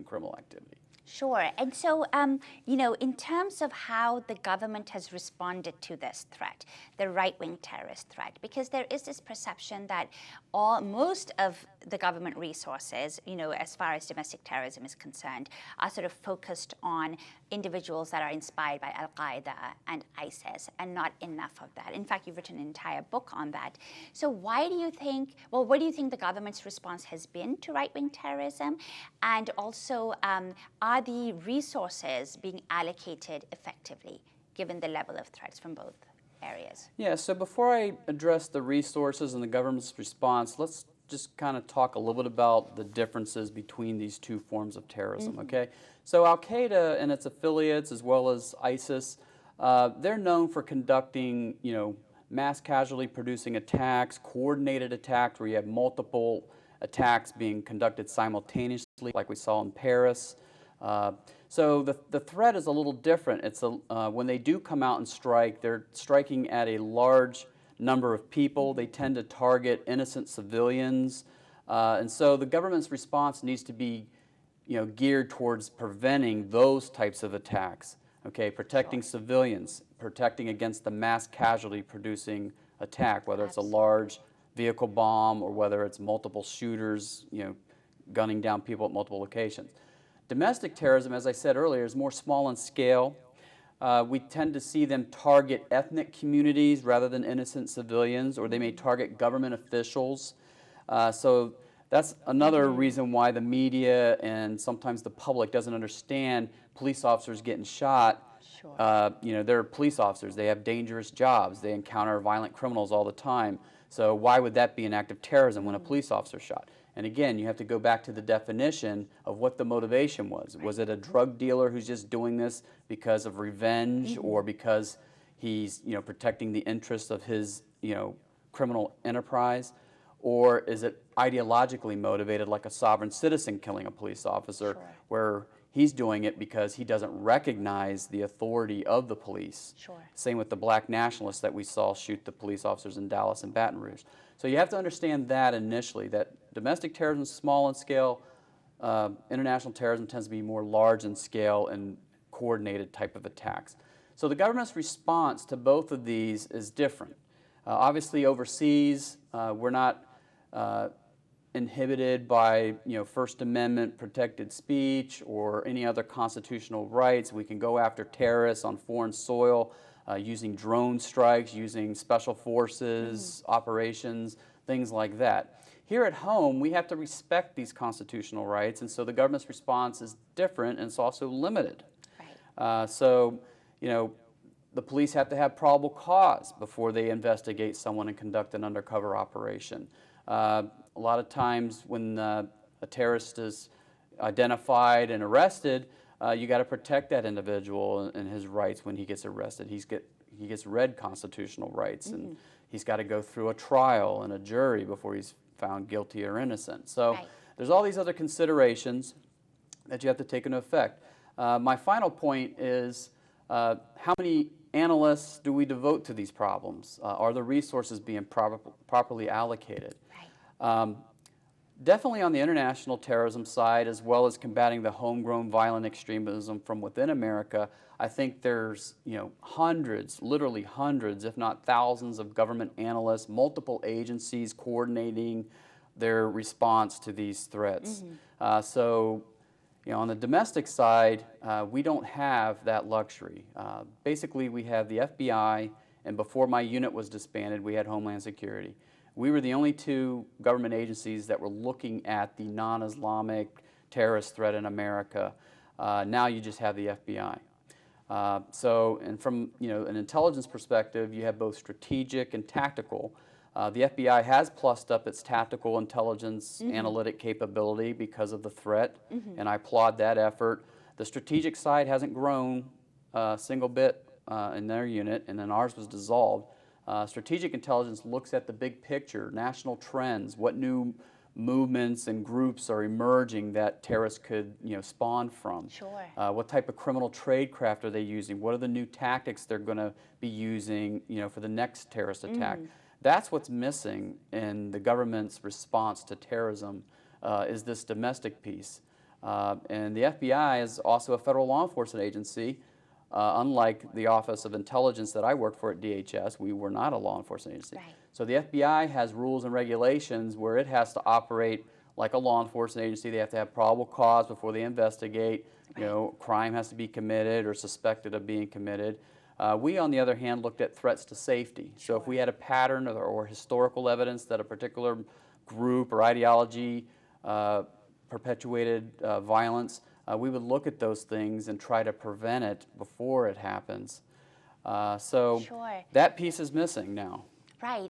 criminal activity. Sure. And so, you know, in terms of how the government has responded to this threat, the right-wing terrorist threat, because there is this perception that most of the government resources, you know, as far as domestic terrorism is concerned, are sort of focused on individuals that are inspired by Al-Qaeda and ISIS, and not enough of that. In fact, you've written an entire book on that. So why do you think, well, what do you think the government's response has been to right-wing terrorism? And also, are the resources being allocated effectively, given the level of threats from both areas? Yeah, so before I address the resources and the government's response, let's just kind of talk a little bit about the differences between these two forms of terrorism, okay? So Al-Qaeda and its affiliates, as well as ISIS, they're known for conducting, you know, mass casualty producing attacks, coordinated attacks where you have multiple attacks being conducted simultaneously, like we saw in Paris. So the threat is a little different. It's when they do come out and strike, they're striking at a large number of people. They tend to target innocent civilians. And so the government's response needs to be, you know, geared towards preventing those types of attacks, okay? Protecting civilians, protecting against the mass casualty producing attack, whether it's a large vehicle bomb or whether it's multiple shooters, you know, gunning down people at multiple locations. Domestic terrorism, as I said earlier, is more small in scale. We tend to see them target ethnic communities rather than innocent civilians, or they may target government officials. So that's another reason why the media and sometimes the public doesn't understand police officers getting shot. Sure. You know, they're police officers. They have dangerous jobs. They encounter violent criminals all the time. So why would that be an act of terrorism when a police officer shot? And again, you have to go back to the definition of what the motivation was. Was it a drug dealer who's just doing this because of revenge or because he's, you know, protecting the interests of his, you know, criminal enterprise? Or is it ideologically motivated, like a sovereign citizen killing a police officer, where he's doing it because he doesn't recognize the authority of the police? Same with the black nationalists that we saw shoot the police officers in Dallas and Baton Rouge. So you have to understand that initially, that domestic terrorism is small in scale, international terrorism tends to be more large in scale and coordinated type of attacks. So the government's response to both of these is different. Obviously overseas, we're not inhibited by, you know, First Amendment protected speech or any other constitutional rights. We can go after terrorists on foreign soil using drone strikes, using special forces, operations, things like that. Here at home, we have to respect these constitutional rights, and so the government's response is different and it's also limited. So, you know, the police have to have probable cause before they investigate someone and conduct an undercover operation. A lot of times when a terrorist is identified and arrested, you got to protect that individual and his rights when he gets arrested. He gets read constitutional rights, and he's got to go through a trial and a jury before he's found guilty or innocent. So there's all these other considerations that you have to take into effect. My final point is how many analysts do we devote to these problems? Are the resources being properly allocated? Definitely on the international terrorism side, as well as combating the homegrown violent extremism from within America, I think there's, you know, hundreds, literally hundreds, if not thousands of government analysts, multiple agencies coordinating their response to these threats. So, you know, on the domestic side, we don't have that luxury. Basically, we have the FBI, and before my unit was disbanded, we had Homeland Security. We were the only two government agencies that were looking at the non-Islamic terrorist threat in America. Now you just have the FBI. So, and from, you know, an intelligence perspective, you have both strategic and tactical. The FBI has plussed up its tactical intelligence analytic capability because of the threat, and I applaud that effort. The strategic side hasn't grown a single bit in their unit, and then ours was dissolved. Strategic intelligence looks at the big picture, national trends, what new movements and groups are emerging that terrorists could, you know, spawn from. What type of criminal tradecraft are they using? What are the new tactics they're going to be using, you know, for the next terrorist attack? That's what's missing in the government's response to terrorism, is this domestic piece. And the FBI is also a federal law enforcement agency. Unlike the Office of Intelligence that I worked for at DHS, we were not a law enforcement agency. Right. So the FBI has rules and regulations where it has to operate like a law enforcement agency. They have to have probable cause before they investigate. You know, crime has to be committed or suspected of being committed. We, on the other hand, looked at threats to safety. So if we had a pattern or historical evidence that a particular group or ideology perpetuated violence, we would look at those things and try to prevent it before it happens. So Sure. that piece is missing now. Right.